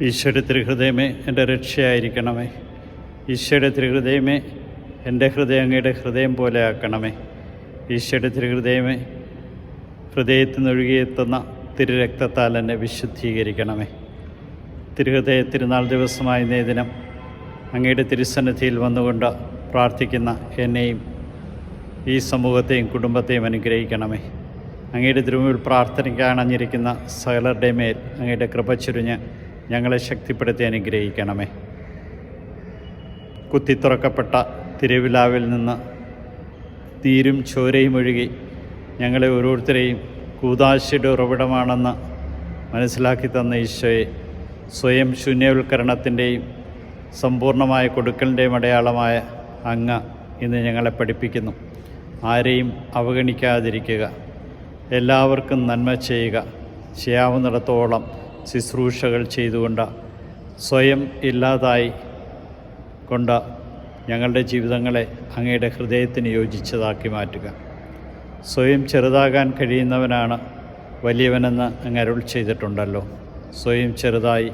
ഈശോയുടെ തിരുഹൃദയമേ എൻ്റെ രക്ഷയായിരിക്കണമേ. ഈശോയുടെ തിരുഹൃദയമേ എൻ്റെ ഹൃദയം അങ്ങയുടെ ഹൃദയം പോലെ ആക്കണമേ. ഈശോയുടെ തിരുഹൃദയമേ ഹൃദയത്തിൽ നിന്നൊഴുകിയെത്തുന്ന തിരുരക്തത്താൽ എന്നെ വിശുദ്ധീകരിക്കണമേ. തിരുഹൃദയ തിരുനാൾ ദിവസമായ ഇന്നേ ദിനം അങ്ങയുടെ തിരുസന്നിധിയിൽ വന്നുകൊണ്ട് പ്രാർത്ഥിക്കുന്ന എന്നെയും ഈ സമൂഹത്തെയും കുടുംബത്തെയും അനുഗ്രഹിക്കണമേ. അങ്ങയുടെ തിരുമുമ്പിൽ പ്രാർത്ഥനയ്ക്ക് അണഞ്ഞിരിക്കുന്ന സകലരുടെ മേൽ അങ്ങയുടെ കൃപ ചൊരിഞ്ഞ് ഞങ്ങളെ ശക്തിപ്പെടുത്തി അനുഗ്രഹിക്കണമേ. കുത്തിത്തുറക്കപ്പെട്ട തിരുവിലാവിൽ നിന്ന് നീരും ചോരയും ഒഴുകി ഞങ്ങളെ ഓരോരുത്തരെയും കൂദാശയുടെ ഉറവിടമാണെന്ന് മനസ്സിലാക്കി തന്ന ഈശോയെ, സ്വയം ശൂന്യവൽക്കരണത്തിൻ്റെയും സമ്പൂർണമായ കൊടുക്കലിൻ്റെയും അടയാളമായ അങ്ങ് ഇന്ന് ഞങ്ങളെ പഠിപ്പിക്കുന്നു. ആരെയും അവഗണിക്കാതിരിക്കുക, എല്ലാവർക്കും നന്മ ചെയ്യുക, ചെയ്യാവുന്നിടത്തോളം ശുശ്രൂഷകൾ ചെയ്തുകൊണ്ട് സ്വയം ഇല്ലാതായി കൊണ്ട് ഞങ്ങളുടെ ജീവിതങ്ങളെ അങ്ങയുടെ ഹൃദയത്തിന് യോജിച്ചതാക്കി മാറ്റുക. സ്വയം ചെറുതാകാൻ കഴിയുന്നവനാണ് വലിയവനെന്ന് അങ്ങ് അരുൾ ചെയ്തിട്ടുണ്ടല്ലോ. സ്വയം ചെറുതായി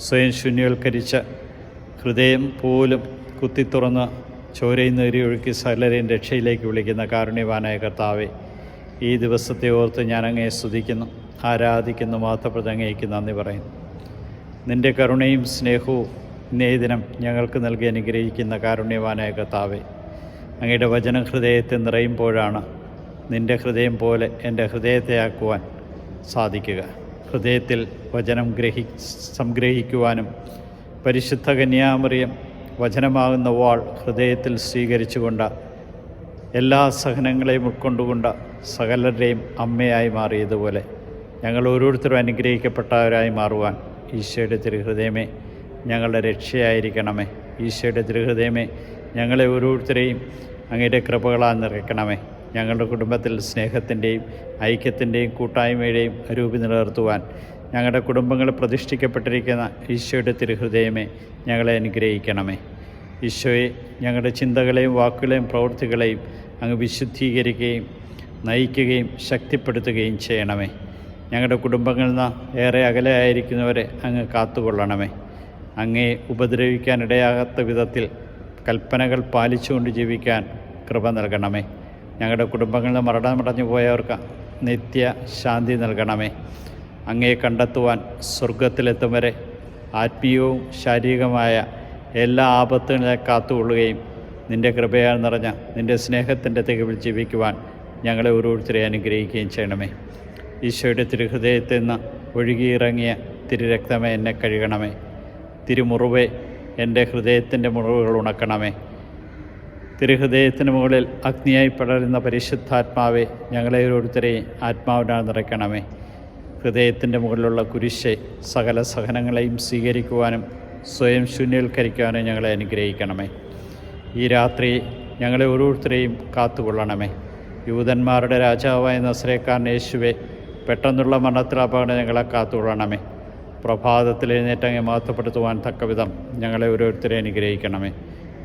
സ്വയം ശൂന്യവൽക്കരിച്ച ഹൃദയം പോലും കുത്തിത്തുറന്ന് ചോരയിൽ നേരി ഒഴുക്കി സകലരെയും രക്ഷയിലേക്ക് വിളിക്കുന്ന കാരുണ്യവാനായ കർത്താവേ, ഈ ദിവസത്തെ ഓർത്ത് ഞാൻ അങ്ങയെ സ്തുതിക്കുന്നു, ആരാധിക്കുന്നു, മാതൃപ്രതങ്ങയ്ക്ക് നന്ദി പറയുന്നു. നിൻ്റെ കരുണയും സ്നേഹവും ഇന്നേ ദിനം ഞങ്ങൾക്ക് നൽകി അനുഗ്രഹിക്കുന്ന കാരുണ്യവാനായ കർത്താവേ, അങ്ങയുടെ വചനം ഹൃദയത്തെ നിറയുമ്പോഴാണ് നിൻ്റെ ഹൃദയം പോലെ എൻ്റെ ഹൃദയത്തെ ആക്കുവാൻ സാധിക്കുക. ഹൃദയത്തിൽ വചനം സംഗ്രഹിക്കുവാനും പരിശുദ്ധ കന്യാമറിയം വചനമാകുന്ന വാൾ ഹൃദയത്തിൽ സ്വീകരിച്ചുകൊണ്ട് എല്ലാ സഹനങ്ങളെയും ഉൾക്കൊണ്ടുകൊണ്ട് സകലരുടെയും അമ്മയായി മാറിയതുപോലെ ഞങ്ങൾ ഓരോരുത്തരും അനുഗ്രഹിക്കപ്പെട്ടവരായി മാറുവാൻ ഈശോയുടെ തിരുഹൃദയമേ ഞങ്ങളുടെ രക്ഷയായിരിക്കണമേ. ഈശോയുടെ തിരുഹൃദയമേ ഞങ്ങളെ ഓരോരുത്തരെയും അങ്ങയുടെ കൃപകളാൽ നിറയ്ക്കണമേ. ഞങ്ങളുടെ കുടുംബത്തിൽ സ്നേഹത്തിൻ്റെയും ഐക്യത്തിൻ്റെയും കൂട്ടായ്മയുടെയും രൂപി നിലനിർത്തുവാൻ ഞങ്ങളുടെ കുടുംബങ്ങൾ പ്രതിഷ്ഠിക്കപ്പെട്ടിരിക്കുന്ന ഈശോയുടെ തിരുഹൃദയമേ ഞങ്ങളെ അനുഗ്രഹിക്കണമേ. ഈശോയെ, ഞങ്ങളുടെ ചിന്തകളെയും വാക്കുകളെയും പ്രവൃത്തികളെയും അങ്ങ് വിശുദ്ധീകരിക്കുകയും നയിക്കുകയും ശക്തിപ്പെടുത്തുകയും ചെയ്യണമേ. ഞങ്ങളുടെ കുടുംബങ്ങളിൽ നിന്ന് ഏറെ അകലെയായിരിക്കുന്നവരെ അങ്ങ് കാത്തുകൊള്ളണമേ. അങ്ങയെ ഉപദ്രവിക്കാനിടയാകാത്ത വിധത്തിൽ കൽപ്പനകൾ പാലിച്ചുകൊണ്ട് ജീവിക്കാൻ കൃപ നൽകണമേ. ഞങ്ങളുടെ കുടുംബങ്ങളിൽ നിന്ന് മരണമടഞ്ഞു പോയവർക്ക് നിത്യ ശാന്തി നൽകണമേ. അങ്ങയെ കണ്ടെത്തുവാൻ സ്വർഗത്തിലെത്തും വരെ ആത്മീയവും ശാരീരികമായ എല്ലാ ആപത്തുകളെ കാത്തുകൊള്ളുകയും നിൻ്റെ കൃപയാൽ നിറഞ്ഞ നിൻ്റെ സ്നേഹത്തിൻ്റെ തികവിൽ ജീവിക്കുവാൻ ഞങ്ങളെ ഓരോരുത്തരെ അനുഗ്രഹിക്കുകയും ചെയ്യണമേ. ഈശോയുടെ തിരുഹൃദയത്തിൽ നിന്ന് ഒഴുകിയിറങ്ങിയ തിരുരക്തമേ എന്നെ കഴുകണമേ. തിരുമുറിവേ എൻ്റെ ഹൃദയത്തിൻ്റെ മുറിവുകൾ ഉണക്കണമേ. തിരുഹൃദയത്തിന് മുകളിൽ അഗ്നിയായി പടരുന്ന പരിശുദ്ധാത്മാവെ ഞങ്ങളെ ഓരോരുത്തരെയും ആത്മാവിനാൽ നിറയ്ക്കണമേ. ഹൃദയത്തിൻ്റെ മുകളിലുള്ള കുരിശ് സകല സഹനങ്ങളെയും സ്വീകരിക്കുവാനും സ്വയം ശൂന്യവൽക്കരിക്കുവാനും ഞങ്ങളെ അനുഗ്രഹിക്കണമേ. ഈ രാത്രി ഞങ്ങളെ ഓരോരുത്തരെയും കാത്തുകൊള്ളണമേ. യൂതന്മാരുടെ രാജാവായ നസറേക്കാരൻ യേശുവെ, പെട്ടെന്നുള്ള മരണത്തിൽ അപകടം ഞങ്ങളെ കാത്തുകൊള്ളണമേ. പ്രഭാതത്തിൽ എഴുന്നേറ്റങ്ങെ മഹത്വപ്പെടുത്തുവാൻ തക്കവിധം ഞങ്ങളെ ഓരോരുത്തരെ അനുഗ്രഹിക്കണമേ.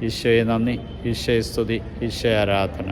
ഈശോയെ നന്ദി, ഈശോയെ സ്തുതി, ഈശോയെ ആരാധന.